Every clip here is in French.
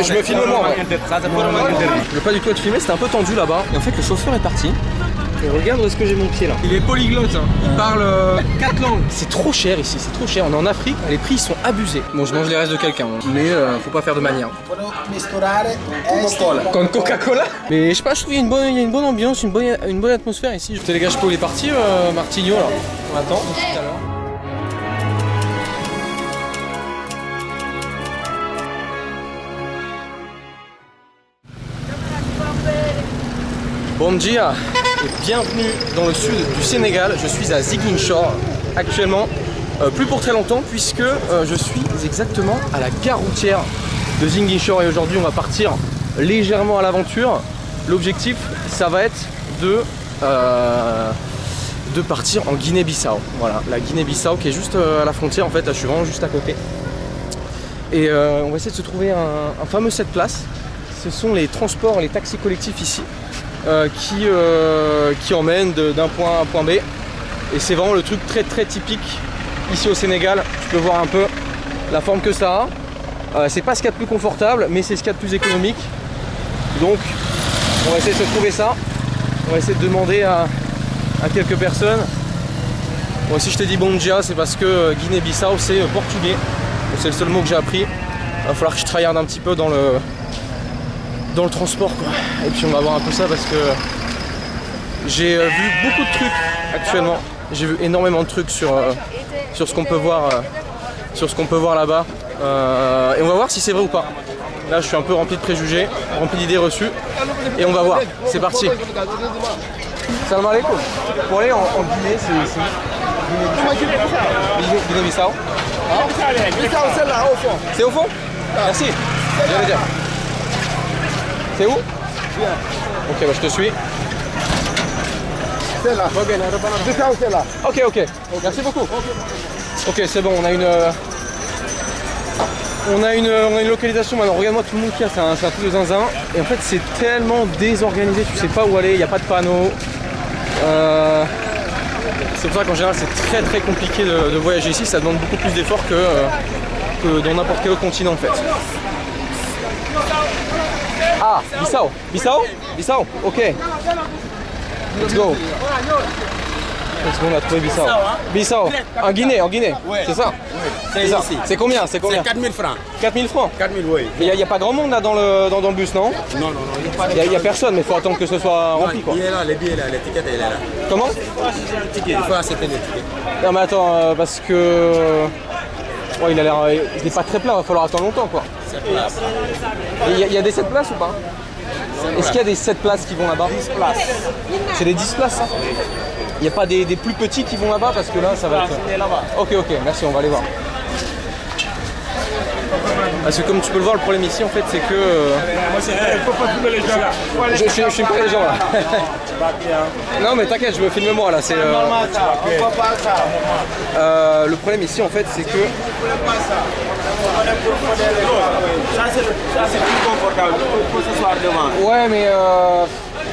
je me filme moi. Je veux pas du tout être filmé, c'était un peu tendu là-bas. Et en fait, le chauffeur est parti. Et regarde où est-ce que j'ai mon pied là. Il est polyglotte, hein. Il parle 4 langues. C'est trop cher ici, c'est trop cher. On est en Afrique, les prix ils sont abusés. Bon, je mange les restes de quelqu'un, mais faut pas faire de manière. Comme Coca-Cola. Mais je sais pas, je trouve qu'il y a une bonne ambiance, une bonne atmosphère ici. Les gars, je peux, il est parti, Martigno là. On attend tout à l'heure. Bon dia et bienvenue dans le sud du Sénégal. Je suis à Ziguinchor actuellement, plus pour très longtemps puisque je suis exactement à la gare routière de Ziguinchor et aujourd'hui on va partir légèrement à l'aventure. L'objectif ça va être de partir en Guinée-Bissau. Voilà, la Guinée-Bissau qui est juste à la frontière en fait, là je suis vraiment juste à côté. Et on va essayer de se trouver un fameux 7 places. Ce sont les transports, les taxis collectifs ici. Qui emmène d'un point à un point B et c'est vraiment le truc très typique ici au Sénégal. Tu peux voir un peu la forme que ça a. C'est pas ce qu'il y a de plus confortable mais c'est ce qu'il y a de plus économique, donc on va essayer de se trouver ça. On va essayer de demander à quelques personnes. Bon, si je t'ai dit bon dia, c'est parce que Guinée-Bissau c'est portugais, c'est le seul mot que j'ai appris. Il va falloir que je tryhard un petit peu dans le transport quoi. Et puis on va voir un peu ça parce que j'ai vu beaucoup de trucs actuellement. J'ai vu énormément de trucs sur ce qu'on peut voir là-bas et on va voir si c'est vrai ou pas. Là je suis un peu rempli de préjugés, rempli d'idées reçues et on va voir. C'est parti. Salam alaikum. Pour aller en Guinée, c'est Guinée-Bissau. C'est au fond. Merci. J'allais dire. C'est où? Ok, bah je te suis. C'est là. Ok. Merci beaucoup. Ok, c'est bon, on a une localisation maintenant. Regarde-moi tout le monde qu'il y a, c'est un truc de zinzin. Et en fait, c'est tellement désorganisé, tu sais pas où aller, il n'y a pas de panneau. C'est pour ça qu'en général, c'est très compliqué de voyager ici. Ça demande beaucoup plus d'efforts que dans n'importe quel autre continent en fait. Ah, Bissau, ok. Let's go. On a trouvé Bissau. En Guinée, ouais. C'est ça? C'est ça. C'est combien? C'est 4000 francs. 4000 francs? 4000, oui. Il n'y a pas grand monde là dans le bus, non? Non, il n'y a personne, mais il faut attendre que ce soit rempli quoi. Il est là, les billets là, l'étiquette elle est là. Comment? Il faut accepter l'étiquette. Non mais attends, parce que... Ouais, il n'est pas très plein, il va falloir attendre longtemps quoi. Il y a des 7 places ou pas? Est-ce qu'il y a des 7 places qui vont là-bas? 10 places. C'est des 10 places? Il n'y a pas des plus petits qui vont là-bas parce que là ça va être... Ok, merci, on va aller voir. Parce que comme tu peux le voir, le problème ici en fait c'est que... Je filme pas les gens là. Non mais t'inquiète, je me filme moi là. Le problème ici en fait c'est que... Ça c'est plus confortable pour ce soir devant. Ouais mais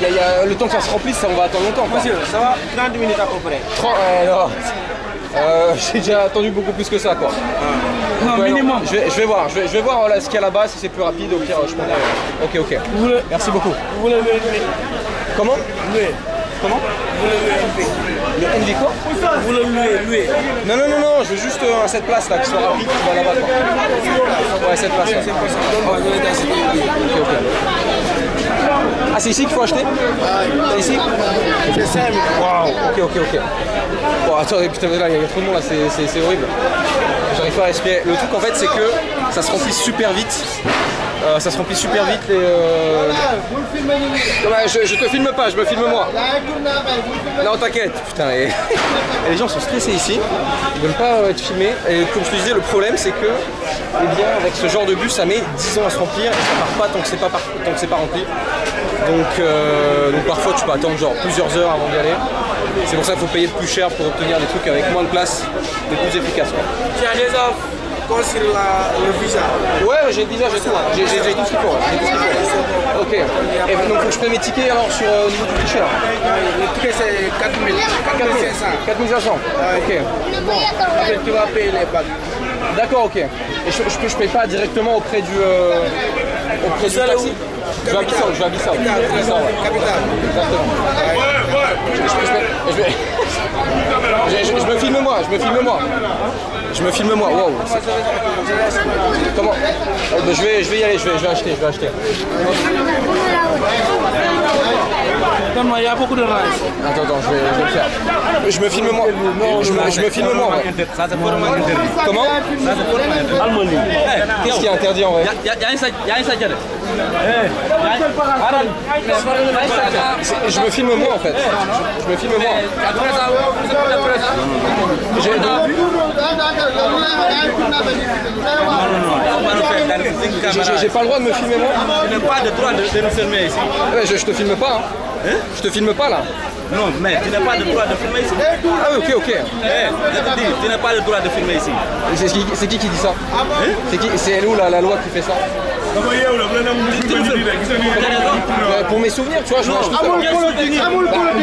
y a le temps que ça se remplisse, ça on va attendre longtemps. Monsieur, ça va 30 minutes à peu près. 30, non. J'ai déjà attendu beaucoup plus que ça quoi. Non, ouais, minimum. Je vais voir là, ce qu'il y a là-bas, si c'est plus rapide, au pire je prendrai. Ok. Merci beaucoup. Vous le louez. Comment? Louer. Comment? Vous le louez. Le NV quoi? Vous le louez. Non, je veux juste un 7 places là, qui soit rapide, qui va là-bas quoi. Ouais, 7 places. Ouais. Ok. Ah, c'est ici qu'il faut acheter? C'est ici? C'est 5 000. Waouh, ok. Bon, attendez, putain, là, il y a trop de monde là, c'est horrible. J'arrive pas à respirer. Le truc en fait, c'est que ça se remplit super vite. Je te filme pas, je me filme moi. Non, t'inquiète. Putain, et les gens sont stressés ici. Ils veulent pas être filmés. Et comme je te disais, le problème c'est que, eh bien, avec ce genre de bus, ça met 10 ans à se remplir et ça part pas tant que c'est pas rempli. Donc parfois tu peux attendre genre plusieurs heures avant d'y aller. C'est pour ça qu'il faut payer plus cher pour obtenir des trucs avec moins de place, mais plus efficaces. Tu as des offres sur le visa? Ouais, j'ai le visa, j'ai tout. J'ai tout ce qu'il faut. Ok. Et donc faut que je prenne mes tickets alors sur au niveau du guichet. Le ticket c'est 4500. 4500. Ok. Bon, après tu vas payer les bagues. D'accord, ok. Et je paye pas directement auprès près du taxi. Je vais à Bissau, ouais. Exactement. Je me filme moi. Je me filme moi, wow. Comment je vais y aller, je vais acheter. Il y a beaucoup de rice. Attends, je vais le faire. Je me filme moi. Je me filme moi. Ouais. Comment? Qu'est-ce qui est interdit en vrai? Je me filme moi en fait. Je me filme moi. J'ai pas le droit de me filmer moi. Tu n'as pas le droit de nous filmer ici. Ouais, je te filme pas. Hein. Je te filme pas là. Non, mais tu n'as pas le droit de filmer ici. Ah oui, ok. Je te dis, tu n'as pas le droit de filmer ici. C'est qui dit ça? C'est elle où la loi qui fait ça? Pour mes souvenirs, tu vois, je mange tout ça.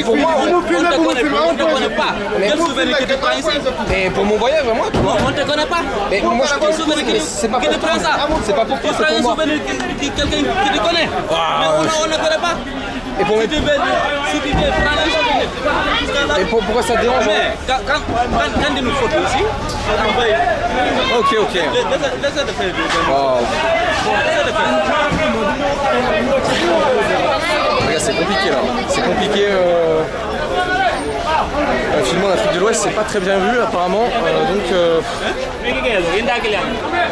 Pour moi, on ne te connaît pas. Quel souvenir que tu prends ici? Mais pour mon voyage, moi, tu vois. On ne te connaît pas. Mais moi, je te souvenir que c'est pas pour toi. C'est pas pour toi, c'est pour moi. Tu prends un souvenir de quelqu'un qui te connaît. Mais on ne connaît pas. Et pour mes... Si tu veux prendre un souvenir. Et pourquoi ça te dérange? Quand il nous faut ici, on va... Ok. Laissez de faire. Wow. Regarde, c'est compliqué là. C'est compliqué. Finalement, l'Afrique de l'Ouest, c'est pas très bien vu apparemment.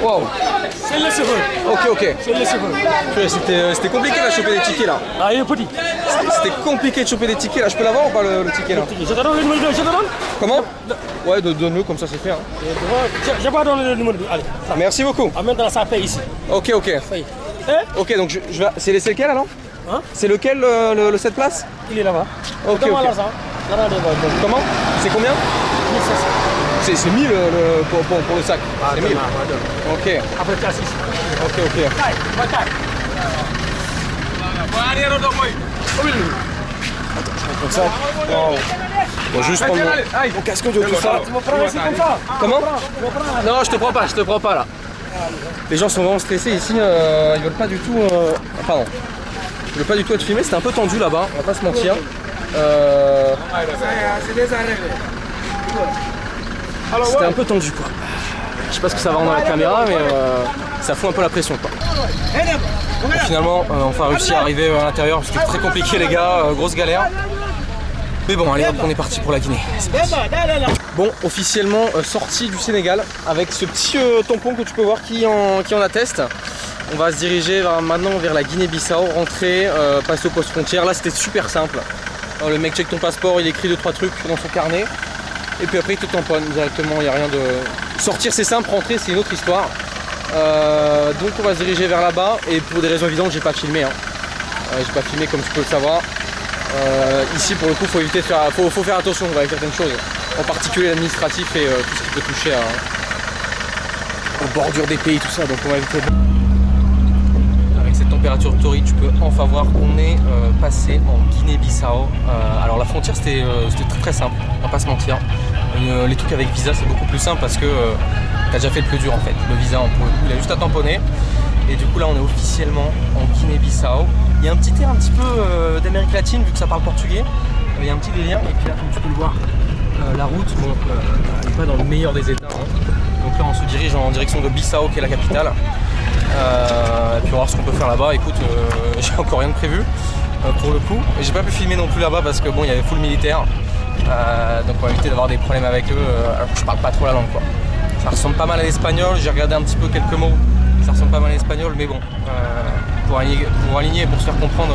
Wow. C'est le cheveu. Ok. C'est le cheveu. C'était compliqué là, de choper des tickets là. Ah, il est petit. C'était compliqué de choper des tickets là. Je peux l'avoir ou pas le ticket là? Je te donne le numéro 2, je te donne. Comment? Ouais, donne-le comme ça c'est fait. Hein. Je vais donner le numéro 2. Allez. Merci beaucoup. Amène dans sa paix ici. Ok. Oui. Ok, donc je vais. C'est lequel alors? Hein? C'est lequel le 7 places? Il est là-bas. Ok. Comment? C'est combien? 1500. C'est 1000 pour le sac. C'est 1000. Ok. Après, tu as 6. Ok. Comme ça. Wow. Bon, juste prendre mon casque audio, tout ça. Comment? Non, je te prends pas là. Les gens sont vraiment stressés ici, ils veulent pas du tout. Pardon. Ils veulent pas du tout être filmés, c'était un peu tendu là-bas, on va pas se mentir. C'était un peu tendu quoi. Je sais pas ce que ça va rendre dans la caméra, mais ça fout un peu la pression quoi. Donc, finalement, on va réussir à arriver à l'intérieur, c'était très compliqué les gars, grosse galère. Mais bon, allez hop, on est parti pour la Guinée. Bon, officiellement sorti du Sénégal avec ce petit tampon que tu peux voir qui en atteste. On va se diriger maintenant vers la Guinée-Bissau, rentrer, passer au poste frontière. Là, c'était super simple. Alors, le mec check ton passeport, il écrit 2-3 trucs dans son carnet. Et puis après, il te tamponne directement, il n'y a rien de... Sortir, c'est simple, rentrer, c'est une autre histoire. Donc, on va se diriger vers là-bas. Et pour des raisons évidentes, j'ai pas filmé. J'ai pas filmé comme tu peux le savoir. Ici pour le coup faut éviter de faire, faut faire attention avec certaines choses, en particulier l'administratif et tout ce qui peut toucher aux bordures des pays, tout ça, donc on va éviter. Avec cette température torride, tu peux enfin voir qu'on est passé en Guinée-Bissau. Alors la frontière c'était très simple, on va pas se mentir. Les trucs avec visa c'est beaucoup plus simple parce que tu as déjà fait le plus dur en fait. Le visa pour le coup il a juste à tamponner. Et du coup là on est officiellement en Guinée-Bissau. Il y a un petit air un petit peu d'Amérique latine vu que ça parle portugais. Il y a un petit délire et puis là comme tu peux le voir, la route bon, elle n'est pas dans le meilleur des états. Hein. Donc là on se dirige en direction de Bissau qui est la capitale. Et puis on va voir ce qu'on peut faire là-bas. Écoute, j'ai encore rien de prévu pour le coup. Et j'ai pas pu filmer non plus là-bas parce que bon il y avait full militaire. Donc on va éviter d'avoir des problèmes avec eux alors que je parle pas trop la langue quoi. Ça ressemble pas mal à l'espagnol, j'ai regardé un petit peu quelques mots. Ça ressemble pas mal à l'espagnol, mais bon, pour aligner et pour se faire comprendre,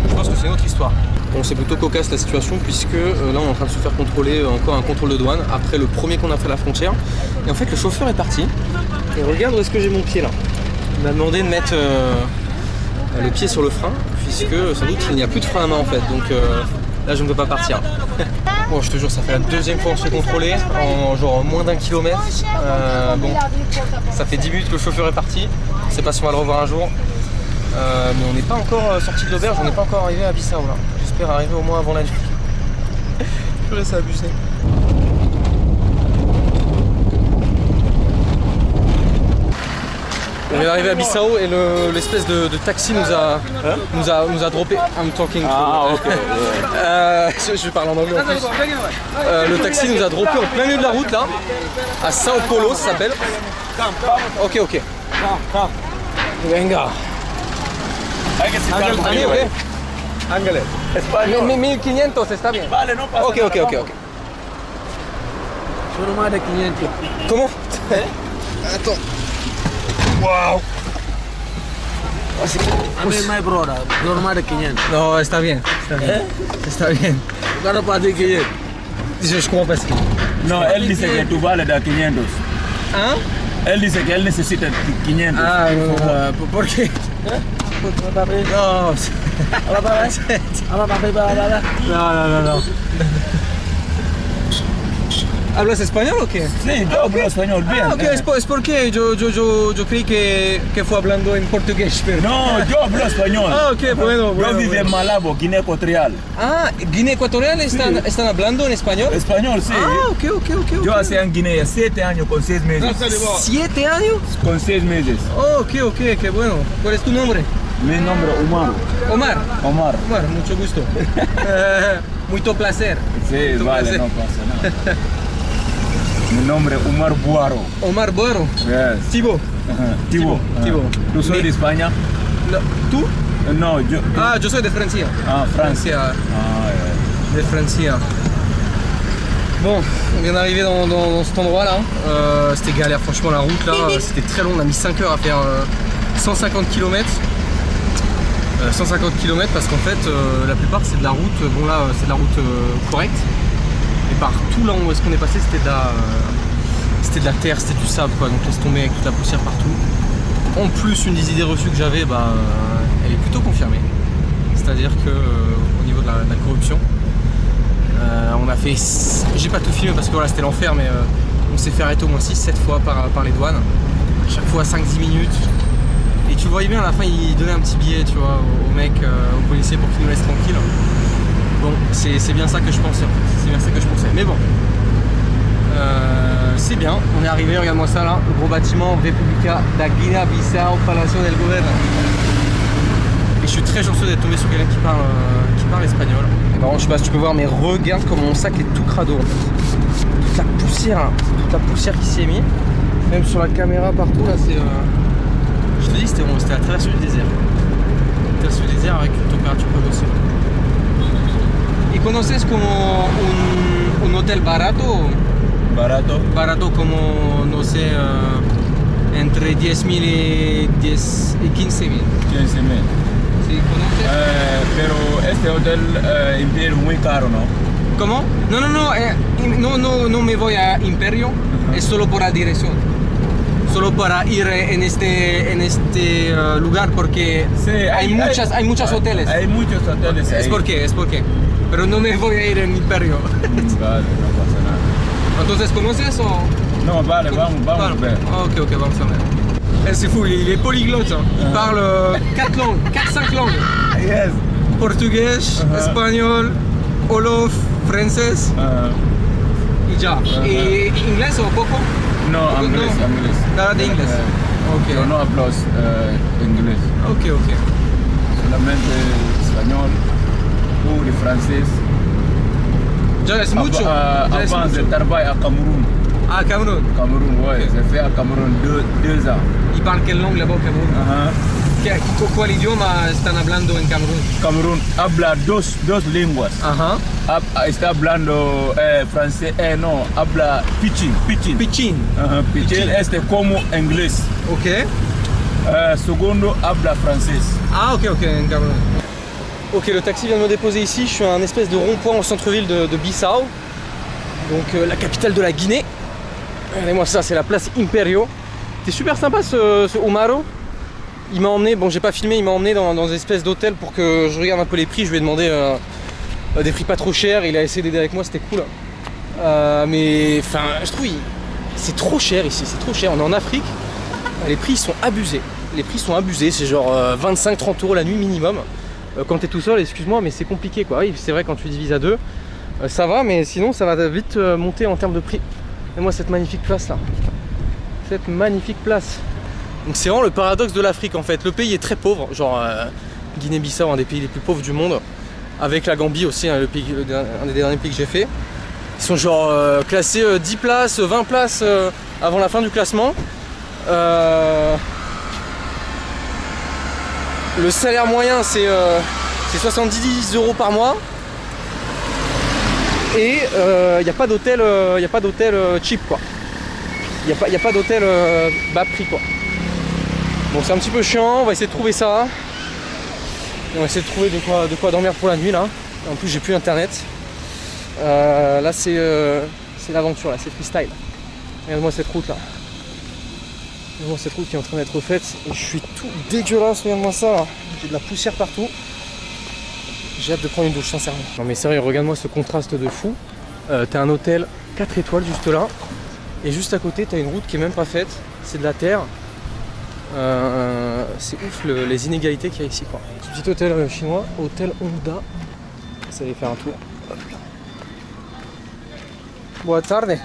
je pense que c'est une autre histoire. Bon, c'est plutôt cocasse la situation puisque là on est en train de se faire contrôler encore un contrôle de douane après le premier qu'on a fait à la frontière. Et en fait le chauffeur est parti. Et regarde où est-ce que j'ai mon pied là. Il m'a demandé de mettre le pied sur le frein puisque sans doute il n'y a plus de frein à main en fait. Donc là je ne peux pas partir. Bon, je te jure, ça fait la deuxième fois qu'on se fait contrôler en genre moins d'1 kilomètre. Bon, ça fait 10 minutes que le chauffeur est parti. Je sais pas si on va le revoir un jour. Mais on n'est pas encore sorti de l'auberge, on n'est pas encore arrivé à Bissau là. J'espère arriver au moins avant la nuit. Purée, c'est abusé. On vient d'arriver à Bissau et l'espèce de taxi nous a droppé. I'm talking. Ah, ok. Je parle en anglais en plus. Le taxi nous a droppé en plein milieu de la route là, à Sao Paulo, ça s'appelle. Ok, ok. Venga. Allez, ok. Ángeles. Español. 1500 está bien. Vale, no pasa Ok, ok, ok, ok. Solo más de 500. Comment? Attends. Waouh. A mí my brother, solo más de 500. Non, está bien. Está bien. Claro para ti 500. Je comprends pas ce qu'il dit. No, él dice que tú vales de 500. Hein? Él dice que él necesita 500. Ah, ¿por qué? No, no. ¿Hablas español o qué? Sí, yo hablo español bien. Ah, ok, es porque yo creí que fue hablando en portugués, pero... No, yo hablo español. Ah, ok, bueno. Yo vivo en Malabo, Guinea Ecuatorial. Ah, Guinea Ecuatorial están hablando en español. Español, sí. Ah, ok. Yo hacía en Guinea 7 años con 6 meses. ¿7 años? Con 6 meses. Oh, ok, qué bueno. ¿Cuál es tu nombre? Mi nombre es Omar. Omar. Omar. Mucho gusto. Mucho placer. Sí, Mucho vale, placer. no pasa nada. Mi nombre es Omar Buaro. Omar Buaro. Yes. Thibaut. Thibaut. Thibaut. ¿Tú soy de España? No, ¿tú? No, yo. Ah, yo soy de Francia. Ah, Francia. De Francia. Bon, on vient d'arriver dans cet endroit là. C'était galère, franchement, la route là, c'était très long. On a mis 5 heures à faire 150 km. 150 km parce qu'en fait, la plupart c'est de la route. Bon, là, c'est de la route correcte. Et partout là où est-ce qu'on est passé, c'était de la terre, c'était du sable quoi. Donc laisse tomber avec toute la poussière partout. En plus, une des idées reçues que j'avais, elle est plutôt confirmée. C'est-à-dire que au niveau de la corruption, on a fait, j'ai pas tout filmé parce que voilà, c'était l'enfer, mais on s'est fait arrêter au moins 6-7 fois par les douanes. À chaque fois 5-10 minutes. Et tu voyais bien à la fin, il donnait un petit billet, tu vois, au mec, au policier pour qu'il nous laisse tranquille. Bon, c'est bien ça que je pensais en fait. C'est bien ça que je pensais. Mais bon, c'est bien. On est arrivé, regarde-moi ça là, le gros bâtiment República da Guinea-Bissau, Palacio del Gobierno. Et je suis très chanceux d'être tombé sur quelqu'un qui parle espagnol. Et par contre, je sais pas si tu peux voir, mais regarde comme mon sac est tout crado en fait. Toute la poussière qui s'y est mise. Même sur la caméra partout là, c'est. Je te dis, c'était la traversée du désert. La traversée du désert avec une température pas possible. ¿Y conoces como un hotel barato? Barato como, no sé, entre 10.000 y 15.000. 15.000. ¿Sí conoces? Pero este hotel Imperio es muy caro, ¿no? ¿Cómo? No me voy a Imperio, es solo por la dirección. Solo para ir en este lugar porque sí, hay muchos hoteles. Hay muchos hoteles ahí. Es porque. Pero no me voy a ir en Imperio. Vale, no pasa nada. Entonces, ¿conoces o...? No, vale, vamos a ver. Ok, vamos a ver. C'est fou, il est polyglotte. Il parle 4-5 langues. Yes. Portugais, espagnol, wolof, français y ya. ¿Y inglés o poco? No, inglés. Nada de inglés. Ok. Yo no hablo inglés. Ok. Solamente español, y francés. Ya es mucho. Avant de travailler à Cameroun. Ah, Cameroun. Cameroun, ouais. J'ai fait à Cameroun 2 ans. ¿Y parle quelle langue là-bas au Cameroun? ¿Cuál idioma están hablando en Camerún? Camerún habla dos lenguas. Ajá. Está hablando francés, no, habla Pidgin. Pidgin. Pidgin es como inglés. Ok. Segundo, habla francés. Ah, ok, en Camerún. Ok, le taxi vient de me déposer ici. Je suis à un espèce de rond-point au centre-ville de Bissau. Donc la capitale de la Guinée. Regardez-moi ça, c'est la place Imperio. C'était super sympa ce Omaro. Il m'a emmené, bon j'ai pas filmé, il m'a emmené dans une espèce d'hôtel pour que je regarde un peu les prix. Je lui ai demandé des prix pas trop chers, il a essayé d'aider avec moi, c'était cool. Mais enfin, je trouve c'est trop cher ici, c'est trop cher. On est en Afrique, les prix sont abusés. Les prix sont abusés, c'est genre 25-30 € la nuit minimum. Quand t'es tout seul, excuse-moi, mais c'est compliqué quoi. Oui, c'est vrai, quand tu divises à deux, ça va, mais sinon ça va vite monter en termes de prix. Et moi cette magnifique place là. Cette magnifique place. Donc c'est vraiment le paradoxe de l'Afrique en fait. Le pays est très pauvre, genre Guinée-Bissau, un des pays les plus pauvres du monde, avec la Gambie aussi, hein, un des derniers pays que j'ai fait. Ils sont genre classés 10 places, 20 places avant la fin du classement. Le salaire moyen c'est 70 € par mois. Et il n'y a pas d'hôtel cheap quoi. Il n'y a pas d'hôtel bas prix quoi. Bon c'est un petit peu chiant, on va essayer de trouver ça. Et on va essayer de trouver de quoi dormir pour la nuit là. En plus j'ai plus internet. Là c'est l'aventure, là c'est freestyle. Regarde-moi cette route là. Regarde-moi cette route qui est en train d'être faite. Et je suis tout dégueulasse, regarde-moi ça là. J'ai de la poussière partout. J'ai hâte de prendre une douche sincèrement. Non mais sérieux, regarde-moi ce contraste de fou. T'as un hôtel 4 étoiles juste là. Et juste à côté t'as une route qui est même pas faite. C'est de la terre. C'est ouf les inégalités qu'il y a ici quoi. Ce petit hôtel chinois, hôtel Honda. Ça va faire un tour. Boa tarde.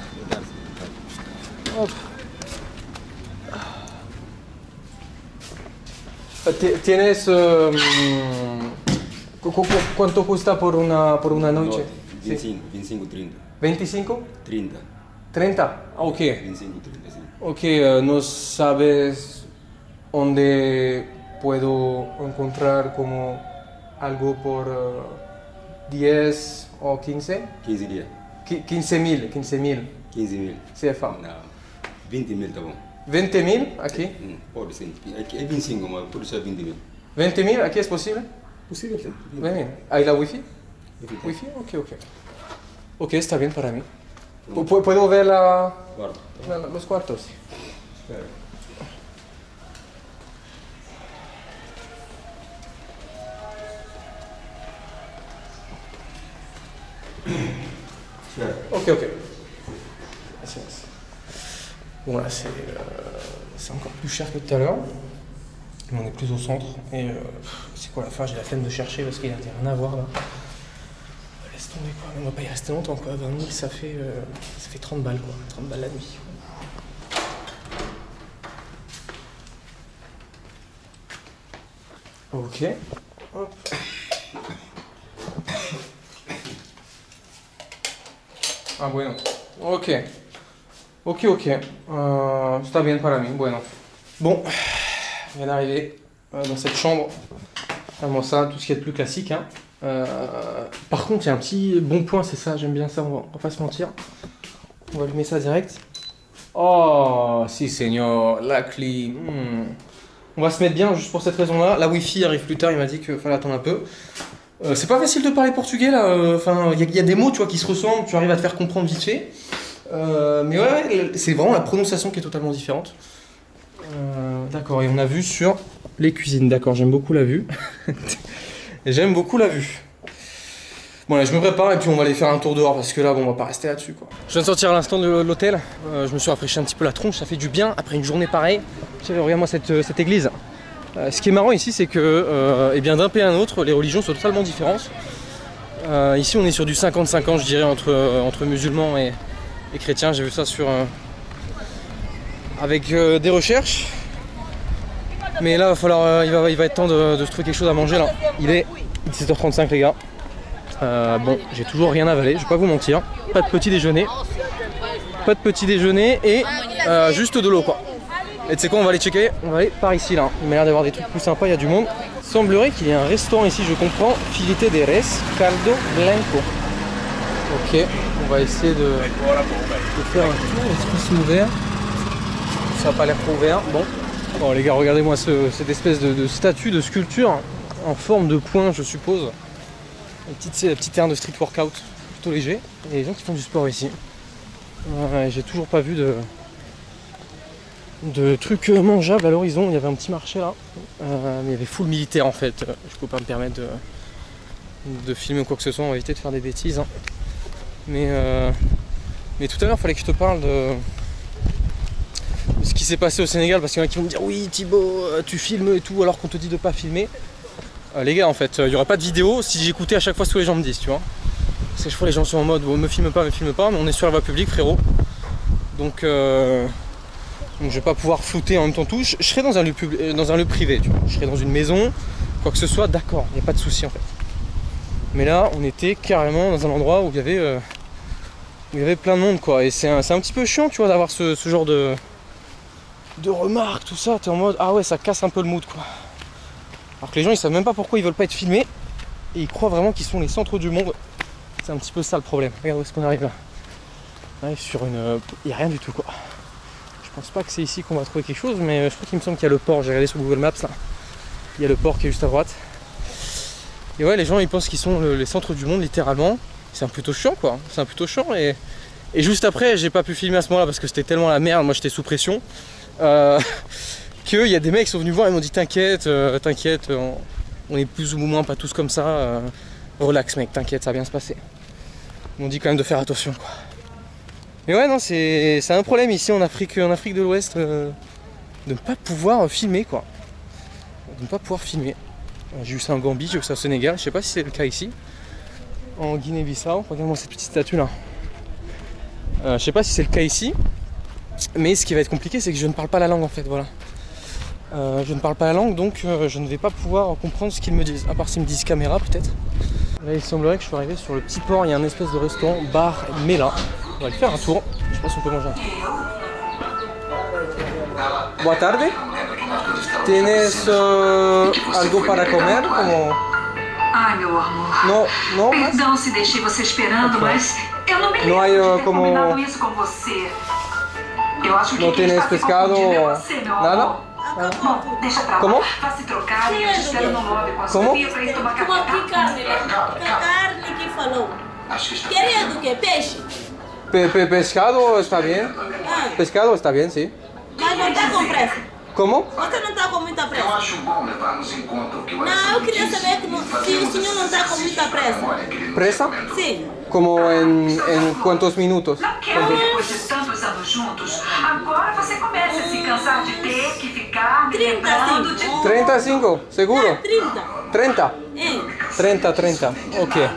Hop. Tienes ¿cuánto cuesta por una noche? 25, 25, 30. 25? 30. 30? Ah, ok. 25, 30, sí. Ok, ¿no sabes dónde puedo encontrar como algo por 10 o 15? 15 días. 15.000. 15.000. CFA. No, 20.000 está bom. 20.000 aquí. Pode ser. Aqui é 25, mas por isso é 20.000. 20.000 aquí es posible. Possível, sim. Bien. ¿Hay la wifi? Wifi. Wifi, ok. Ok, está bien para mí. ¿Puedo ver los cuartos? Espera. Ok. Gracias. Bon là c'est encore plus cher que tout à l'heure. Mais on est plus au centre. Et c'est quoi la fin? J'ai la flemme de chercher parce qu'il y a rien à voir là. Laisse tomber quoi. On va pas y rester longtemps quoi. 20 000 ça fait 30 balles quoi. 30 balles la nuit. Ok. Hop. Ah bueno. Ok. Está bien para mí. Bueno. Bon. On vient d'arriver dans cette chambre. Vraiment ça, tout ce qui est de plus classique. Hein. Par contre, il y a un petit bon point, c'est ça, j'aime bien ça, on va pas se mentir. On va allumer ça direct. Oh, si, señor, la clim. On va se mettre bien juste pour cette raison-là. La Wi-Fi arrive plus tard, il m'a dit qu'il fallait attendre un peu. C'est pas facile de parler portugais là. Enfin, il y a des mots, tu vois, qui se ressemblent. Tu arrives à te faire comprendre vite fait. Mais ouais, c'est vraiment la prononciation qui est totalement différente. D'accord, et on a vu sur les cuisines. D'accord, j'aime beaucoup la vue. J'aime beaucoup la vue. Bon, là, je me prépare et puis on va aller faire un tour dehors parce que là, bon, on va pas rester là-dessus quoi. Je viens de sortir à l'instant de l'hôtel. Je me suis rafraîchi un petit peu la tronche, ça fait du bien après une journée pareille. Regarde-moi cette église. Ce qui est marrant ici, c'est que eh bien d'un pays à un autre, les religions sont totalement différentes. Ici, on est sur du 50-50, je dirais, entre musulmans et chrétiens. J'ai vu ça sur avec des recherches. Mais là, il va être temps de se trouver quelque chose à manger là. Il est 17h35 les gars. Bon, j'ai toujours rien avalé, je vais pas vous mentir. Pas de petit déjeuner. Et juste de l'eau quoi. Et tu sais quoi, on va aller checker, on va aller par ici là. Il m'a l'air d'avoir des trucs plus sympas, il y a du monde. Il semblerait qu'il y ait un restaurant ici, je comprends. Filete de res, caldo blanco. Ok, on va essayer de faire un tour. Est-ce que c'est ouvert? Ça n'a pas l'air trop ouvert. Bon les gars, regardez-moi cette espèce de statue, de sculpture en forme de poing, je suppose. Un petit terrain de street workout plutôt léger. Il y a des gens qui font du sport ici. J'ai toujours pas vu de trucs mangeables à l'horizon. Il y avait un petit marché là. Mais il y avait full militaire en fait. Je peux pas me permettre de filmer ou quoi que ce soit. On va éviter de faire des bêtises. Hein. Mais tout à l'heure, il fallait que je te parle de ce qui s'est passé au Sénégal. Parce qu'il y en a qui vont me dire oui Thibaut, tu filmes et tout alors qu'on te dit de pas filmer. Les gars, en fait, il n'y aurait pas de vidéo si j'écoutais à chaque fois ce que les gens me disent, tu vois. Parce que je vois les gens sont en mode me filme pas, mais on est sur la voie publique, frérot. Donc Donc je vais pas pouvoir flouter en même temps tout. Je serai dans un lieu privé, tu vois. Je serai dans une maison, quoi que ce soit, d'accord, il n'y a pas de souci en fait. Mais là, on était carrément dans un endroit où il y avait plein de monde, quoi. Et c'est un petit peu chiant, tu vois, d'avoir ce genre de remarques, tout ça. T'es en mode, ah ouais, ça casse un peu le mood, quoi. Alors que les gens, ils savent même pas pourquoi ils veulent pas être filmés. Et ils croient vraiment qu'ils sont les centres du monde. C'est un petit peu ça le problème. Regarde où est-ce qu'on arrive là. On arrive sur une... Il n'y a rien du tout, quoi. Je pense pas que c'est ici qu'on va trouver quelque chose, mais je crois qu'il me semble qu'il y a le port. J'ai regardé sur Google Maps, là. Il y a le port qui est juste à droite. Et ouais, les gens, ils pensent qu'ils sont les centres du monde, littéralement. C'est un plutôt chiant, quoi. C'est un plutôt chiant. Et juste après, j'ai pas pu filmer à ce moment-là parce que c'était tellement la merde. Moi, j'étais sous pression. Qu'il y a des mecs qui sont venus voir et m'ont dit t'inquiète, t'inquiète, on est plus ou moins pas tous comme ça. Relax, mec, t'inquiète, ça va bien se passer. Ils m'ont dit quand même de faire attention, quoi. Mais ouais, non, c'est un problème ici en Afrique de l'Ouest de ne pas pouvoir filmer, quoi. De ne pas pouvoir filmer. J'ai vu ça en Gambie, j'ai vu ça au Sénégal, je sais pas si c'est le cas ici. En Guinée-Bissau, regarde-moi cette petite statue là. Je sais pas si c'est le cas ici, mais ce qui va être compliqué, c'est que je ne parle pas la langue en fait, voilà. Je ne parle pas la langue, donc je ne vais pas pouvoir comprendre ce qu'ils me disent, à part s'ils me disent caméra peut-être. Là, il semblerait que je suis arrivé sur le petit port, il y a un espèce de restaurant, bar Mela. On va aller faire un tour, je sais pas si on peut manger un tour. Boa tarde. Tienes algo para comer? Como... Ai, meu amor. Não, Perdão se deixei você esperando, mas eu não me lembro de ter combinado isso com você. Eu acho que não quem está tienes se pescado, confundindo é você, meu nada? amor. Bom, deixa pra lá. Como? Vá se trocar e eu te espero no lobby com a Como? Sofia pra ir tomar café. Como que carne? Carne que falou. Queria do que? Peixe? Pescado está bien. Pescado está bien, sí. Mas não está com pressa. ¿Cómo? Você não está com muita pressa? Eu acho bom levarmos em conta o que o Não, eu queria saber que se o senhor não está com muita pressa. ¿Presa? Sim. Como en cuántos minutos? Não quero, depois de tantos anos juntos. Agora você começa a se cansar de ter que ficar me lembrando de... 35, seguro? 30. 30? É. 30, ok.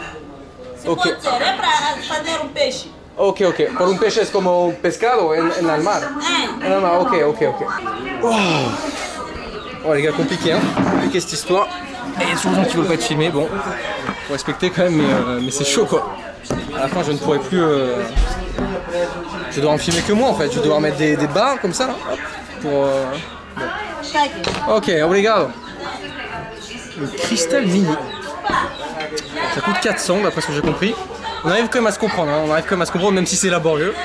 Se Ok. pode ser, é para fazer um peixe. Ok. Por un pez es como pescado en el mar. É. Non, ok. Oh les gars, compliqué hein, compliqué cette histoire. Et il y a toujours des gens qui veulent pas être filmés, bon, faut respecter quand même, mais c'est chaud quoi. À la fin je ne pourrai plus, je vais devoir en filmer que moi en fait, je vais devoir mettre des barres comme ça là, hop, pour... Bon. Ok, obrigado. Le cristal mini. Ça coûte 400 d'après ce que j'ai compris. On arrive quand même à se comprendre, hein. On arrive quand même à se comprendre même si c'est laborieux.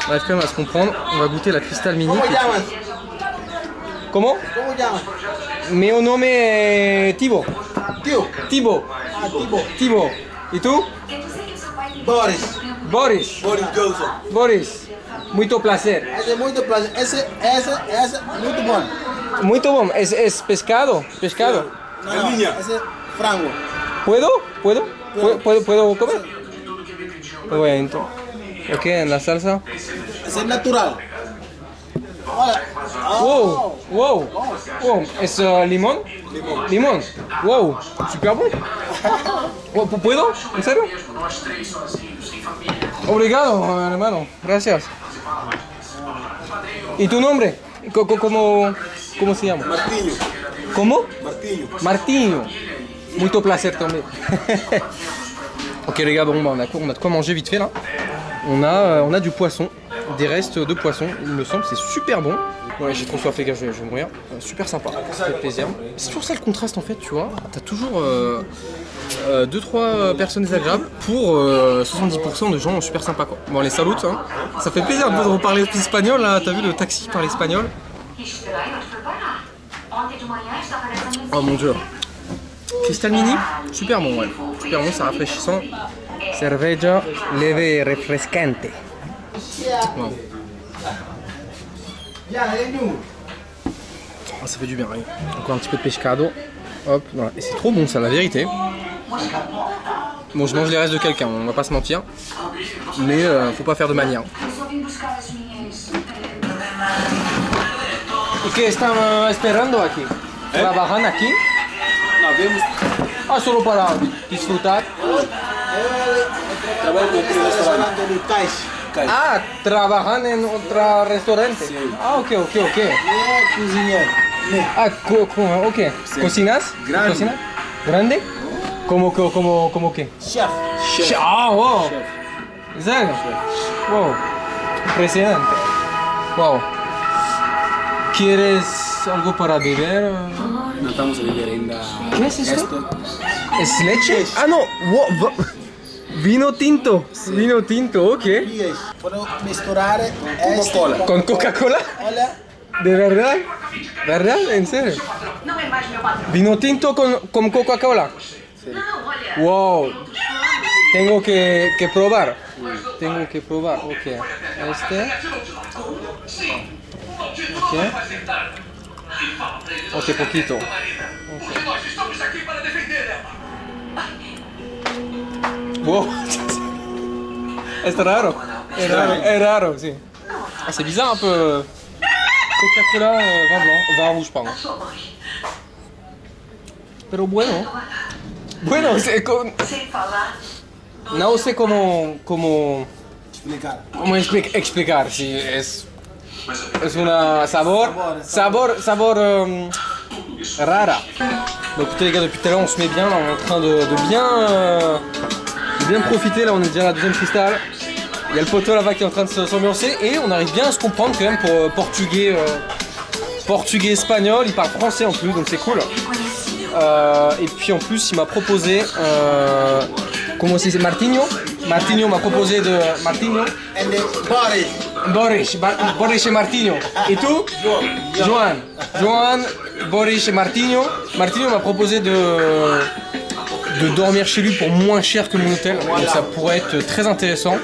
On arrive quand même à se comprendre. On va goûter la cristal mini. Comment? Meu nome é Tibo. Tibo. Tibo. E tu? Boris. Boris. Boris Johnson. Boris. Muito prazer. Esse é muito prazer. Esse, muito bom. Muito bom. Es pescado? Pescado? Não, esse é frango. ¿Puedo comer? Bueno, entonces. Ok, en la salsa. Esse é natural. Olha. Wow. ¿Es limón? Limón. Wow, super bon. Oh, ¿puedo? ¿En serio? Obrigado, hermano. Gracias. ¿Y tu nombre? ¿Cómo se llama? Martinho. ¿Cómo? Martinho. Muito plaisir também. Ok les gars, bon, bah, on a de quoi manger vite fait là. On a du poisson, des restes de poisson, il me semble, c'est super bon. Ouais, j'ai trop soif les gars, je vais mourir. Super sympa, ça fait plaisir. C'est toujours ça le contraste en fait, tu vois. T'as toujours 2-3 personnes désagréables pour 70% de gens super sympas quoi. Bon, les salutes, hein. Ça fait plaisir un peu de reparler espagnol là, t'as vu le taxi parle espagnol. Oh mon dieu. Cristal mini, super bon, ouais. Super bon, c'est rafraîchissant. Cerveja leve et refrescante. Wow. Oh, ça fait du bien, ouais. Encore un petit peu de pescado. Hop, voilà. Et c'est trop bon, ça, la vérité. Bon, je mange les restes de quelqu'un, on va pas se mentir. Mais faut pas faire de manière. ¿Y qué están esperando aquí? ¿Trabajan aquí? Ah, solo para disfrutar. Trabalho com o restaurante do Caixa. Ah, trabajan en otro restaurante. Ah, ok. Cozinheiro. Ah, ok. ¿Cocinas? Grande. ¿Cocina? ¿Grande? ¿Cómo qué? Chef. Ah, wow. ¿En serio? Wow. Impresionante. Wow. ¿Quieres algo para beber? Nós estamos a beber ainda. ¿Qué es esto? ¿Es leche? Ah, no. Wow. Vino tinto. Vino tinto, ok. Para misturar Coca-Cola. ¿Con Coca-Cola? Olha, ¿De verdad? ¿Verdad? ¿En serio? Não é mais meu patrão. Vino tinto con Coca-Cola. Não, olha. Wow. Tengo que probar. Tengo que probar. Ok. Este. Ok. Ok, poquito. Ok. Wow. Es raro. Es raro, sí. Ah, c'est bizarre un peu. Coca-Cola, vin blanc. Vin rouge, pardon. Sua mãe. Pero bueno. Bueno, Sem falar. no sé cómo explicar. explicar si es una sabor rara. Donc écoutez les gars, depuis tout à l'heure on se met bien, là, on est en train de bien profiter, là on est déjà à la deuxième cristal. Il y a le poteau là-bas qui est en train de s'ambiancer et on arrive bien à se comprendre quand même pour portugais espagnol, il parle français en plus donc c'est cool. Et puis en plus il m'a proposé comment c'est Martinho m'a proposé de Martinho Boris et Martinho. Et tout Joan, Boris et Martinho m'a proposé de dormir chez lui pour moins cher que mon hôtel, donc ça pourrait être très intéressant.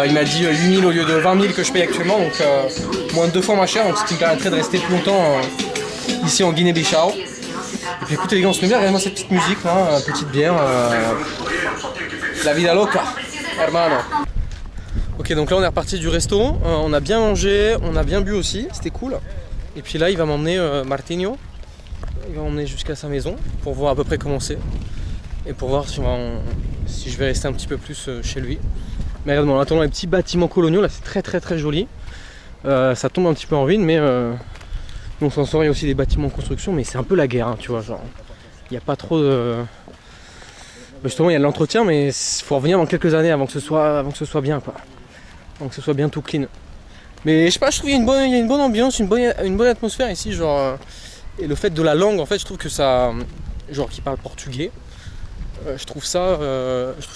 Il m'a dit 8 000 au lieu de 20 000 que je paye actuellement, donc moins de 2 fois moins cher, donc ce qui me permettrait de rester plus longtemps ici en Guinée-Bissau. Et puis écoutez les gars, on se met bien, regardez-moi cette petite musique là, petite bière, la vida loca, hermano. Ok, donc là on est reparti du resto, on a bien mangé, on a bien bu aussi, c'était cool. Et puis là il va m'emmener Martinho, il va m'emmener jusqu'à sa maison pour voir à peu près comment c'est. Et pour voir si je vais rester un petit peu plus chez lui. Mais regarde, en attendant les petits bâtiments coloniaux, là c'est très joli. Ça tombe un petit peu en ruine, mais on s'en sort, il y a aussi des bâtiments en construction, mais c'est un peu la guerre, hein, tu vois, genre il n'y a pas trop de... Justement il y a de l'entretien, mais il faut revenir dans quelques années avant que ce soit bien, quoi. Avant que ce soit bien tout clean. Mais je sais pas, je trouve qu'il y a une bonne ambiance, une bonne atmosphère ici, genre... Et le fait de la langue, en fait, je trouve que ça... Genre qu'ils parlent portugais. Je trouve ça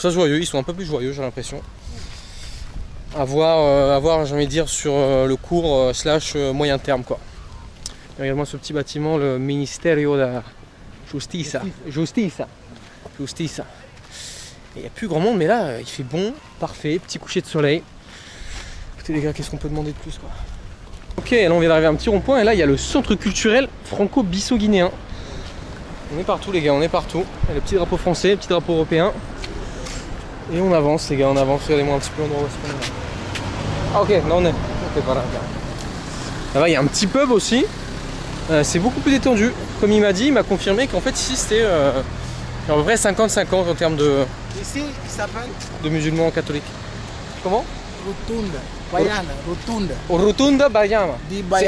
joyeux, ils sont un peu plus joyeux, j'ai l'impression. À voir, j'ai envie de dire, sur le court / moyen terme, quoi. Regarde-moi ce petit bâtiment, le Ministerio de Justiça. Justiça. Il n'y a plus grand monde, mais là, il fait bon, parfait, petit coucher de soleil. Écoutez les gars, qu'est-ce qu'on peut demander de plus, quoi. Ok, là on vient d'arriver à un petit rond-point, et là il y a le centre culturel franco-bissau-guinéen. On est partout les gars, on est partout. Il y a le petit drapeau français, le petit drapeau européen. Et on avance les gars, on avance. Regardez-moi un petit peu l'endroit où est-ce qu'on est. Ah ok, là on est. Ok, voilà. Là-bas il y a un petit pub aussi. C'est beaucoup plus détendu. Comme il m'a dit, il m'a confirmé qu'en fait ici c'était à peu près 50-50 en termes de musulmans catholiques. Comment? Rotunda. Baiana, Rotunda. Rotunda Baiana.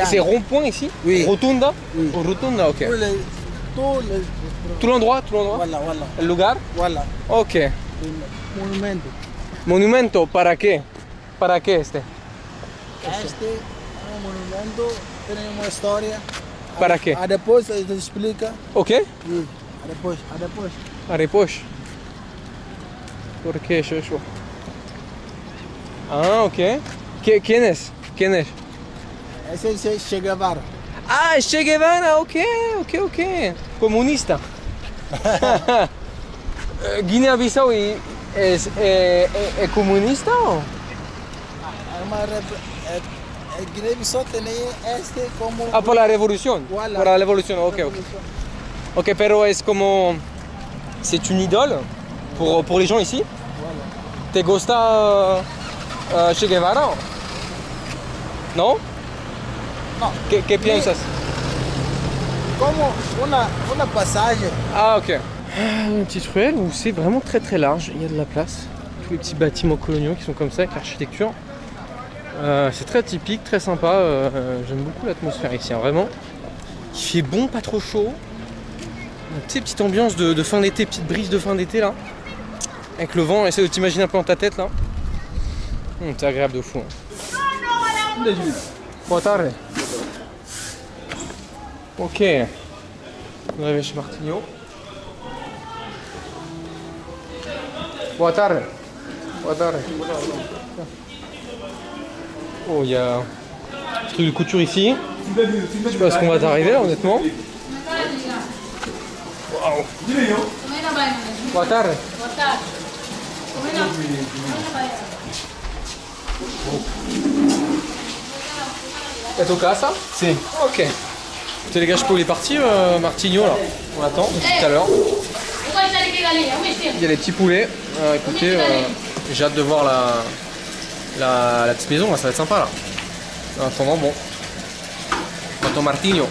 C'est rond-point ici? Oui. Rotunda? Oui. Rotunda, ok. Tout l'endroit? Voilà. El lugar? Voilà. Ok. Monumento. Monumento, ¿para qué? ¿Para qué este? Este é monumento, tem uma história. ¿Para qué? Depois a gente explica. Ok? Sim. Depois. Arepoch. ¿Por qué eso? Ah, ok. ¿Quién es? Esse é Che Guevara. Ah, Che Guevara, ok. Comunista. Guinea-Bissau es comunista o? Guinea-Bissau tem este como... Ah, por la revolución. Voilà. Por la revolución, ok. Ok, pero es como... C'est une idole pour les gens ici. Voilà. ¿Te gusta Che Guevara? ¿No? No. ¿Qué piensas? Como uma passagem. Ah ok. Une petite ruelle où c'est vraiment très large, il y a de la place. Tous les petits bâtiments coloniaux qui sont comme ça avec l'architecture. C'est très typique, très sympa. J'aime beaucoup l'atmosphère ici, hein, vraiment. Il fait bon, pas trop chaud. Tu sais, petite ambiance de fin d'été, petite brise de fin d'été là. Avec le vent, essaie de t'imaginer un peu dans ta tête là. C'est agréable de fou. Hein. Boa tarde. Ok. On arrive chez Martinho. Boa tarde. Boa tarde. Oh, il y a un truc de couture ici. Je sais pas ce qu'on va t'arriver là, honnêtement. Wow. Boa tarde. Et tu casa? Si. Ok. Écoutez les gars, je peux les partir, Martinho là. On attend depuis tout à l'heure. Il y a les petits poulets. Écoutez, j'ai hâte de voir la petite maison, là, ça va être sympa là. En attendant, bon. Attends Martinho.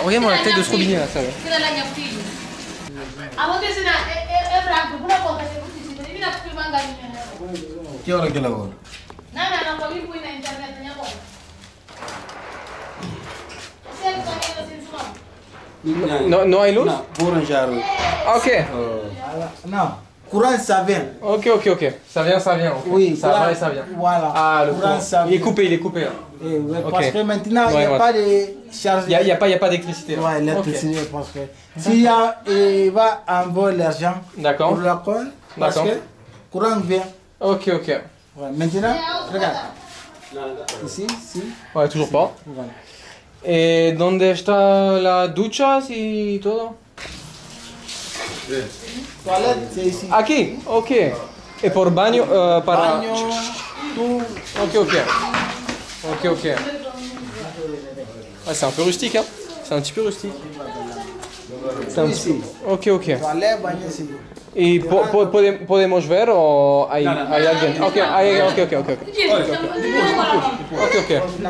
Regarde-moi la tête de ce robinet là, ça va. Que hora que lavora? No hay luz? Não, vou arranjar. Ah, ok. Não, courant ça vient. Ok. Ça vient. Ok. Oui, ça va et ça vient. Voilà. Ah, le courant ça il est vient. coupé là. Parce Ok. que maintenant, il n'y a Ouais. pas de charge. Il n'y a pas d'électricité là. Ouais, Ok. l'électricité, parce que s'il y a, il va envoyer l'argent D'accord. pour la colle, parce D'accord. que courant vient. Ok. Ouais, maintenant, regarde. Ici. Ouais, toujours pas. Voilà. Et donde está la ducha y todo? Toilette, c'est ici. Aquí, ok. Et pour baño, para... Baño, tout. Ok. Ah, c'est un peu rustique, hein. C'est un petit peu rustique. C'est un petit Ici. peu... Ok. Toilette, baño ici. ¿Y podemos ver o hay alguien? Ok.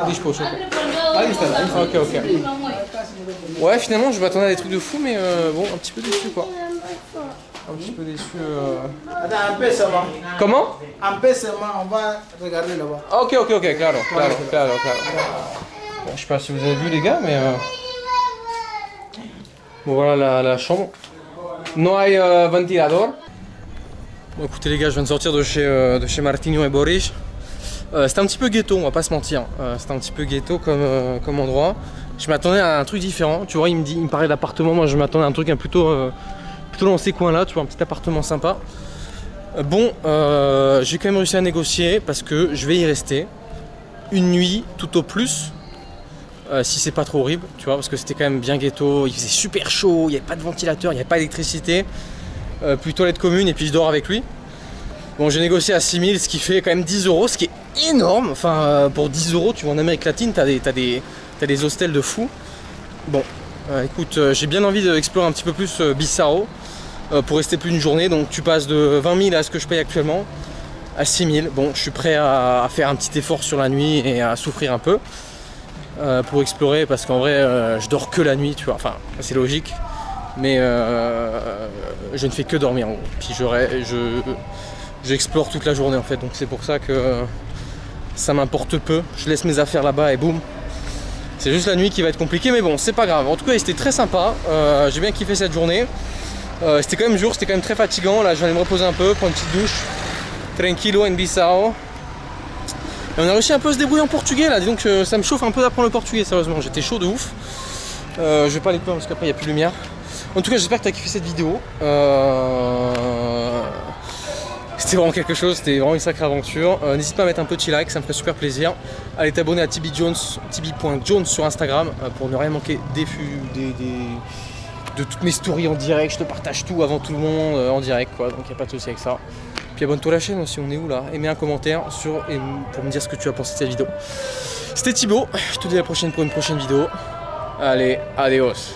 Dispose, ok. Ok. Ouais, finalement, je m'attendais à des trucs de fou, mais bon, un petit peu déçu, quoi. Un petit peu déçu. Attends, un peu seulement. Comment? Un peu seulement, on va regarder là-bas. Ok, claro. Bon, je sais pas si vous avez vu, les gars, mais... Bon, voilà la chambre. No hay ventilador. Bon, écoutez les gars, je viens de sortir de chez Martinho et Boris. C'était un petit peu ghetto, on va pas se mentir. C'était un petit peu ghetto comme endroit. Je m'attendais à un truc différent. Tu vois, il me parlait d'appartement. Moi, je m'attendais à un truc plutôt dans ces coins-là. Tu vois, un petit appartement sympa. Bon, j'ai quand même réussi à négocier parce que je vais y rester une nuit tout au plus. Si c'est pas trop horrible, tu vois, parce que c'était quand même bien ghetto, il faisait super chaud, il n'y avait pas de ventilateur, il n'y avait pas d'électricité, puis toilette commune, et puis je dors avec lui. Bon, j'ai négocié à 6 000, ce qui fait quand même 10 €, ce qui est énorme. Enfin, pour 10 €, tu vois, en Amérique latine, t'as des hostels de fou. Bon, écoute, j'ai bien envie d'explorer un petit peu plus Bissau pour rester plus d'une journée, donc tu passes de 20 000 à ce que je paye actuellement à 6 000. Bon, je suis prêt à faire un petit effort sur la nuit et à souffrir un peu. Pour explorer, parce qu'en vrai je dors que la nuit, tu vois, enfin c'est logique, mais je ne fais que dormir en gros. Puis j'explore toute la journée en fait, donc c'est pour ça que ça m'importe peu. Je laisse mes affaires là-bas et boum. C'est juste la nuit qui va être compliquée, mais bon, c'est pas grave. En tout cas, c'était très sympa, j'ai bien kiffé cette journée. C'était quand même dur, c'était quand même très fatigant. Là je vais aller me reposer un peu, prendre une petite douche. Tranquilo en Bissau. Et on a réussi un peu à se débrouiller en portugais là, dis donc ça me chauffe un peu d'apprendre le portugais, sérieusement, j'étais chaud de ouf. Je vais pas aller plus loin parce qu'après il n'y a plus de lumière. En tout cas, j'espère que tu as kiffé cette vidéo. C'était vraiment quelque chose, c'était vraiment une sacrée aventure. N'hésite pas à mettre un petit like, ça me ferait super plaisir. Allez t'abonner à tibi.jones sur Instagram pour ne rien manquer de toutes mes stories en direct. Je te partage tout avant tout le monde en direct, quoi, donc il n'y a pas de souci avec ça. Puis abonne-toi à la chaîne aussi, on est où là? Et mets un commentaire pour me dire ce que tu as pensé de cette vidéo. C'était Thibaut, je te dis à la prochaine pour une prochaine vidéo. Allez, adios.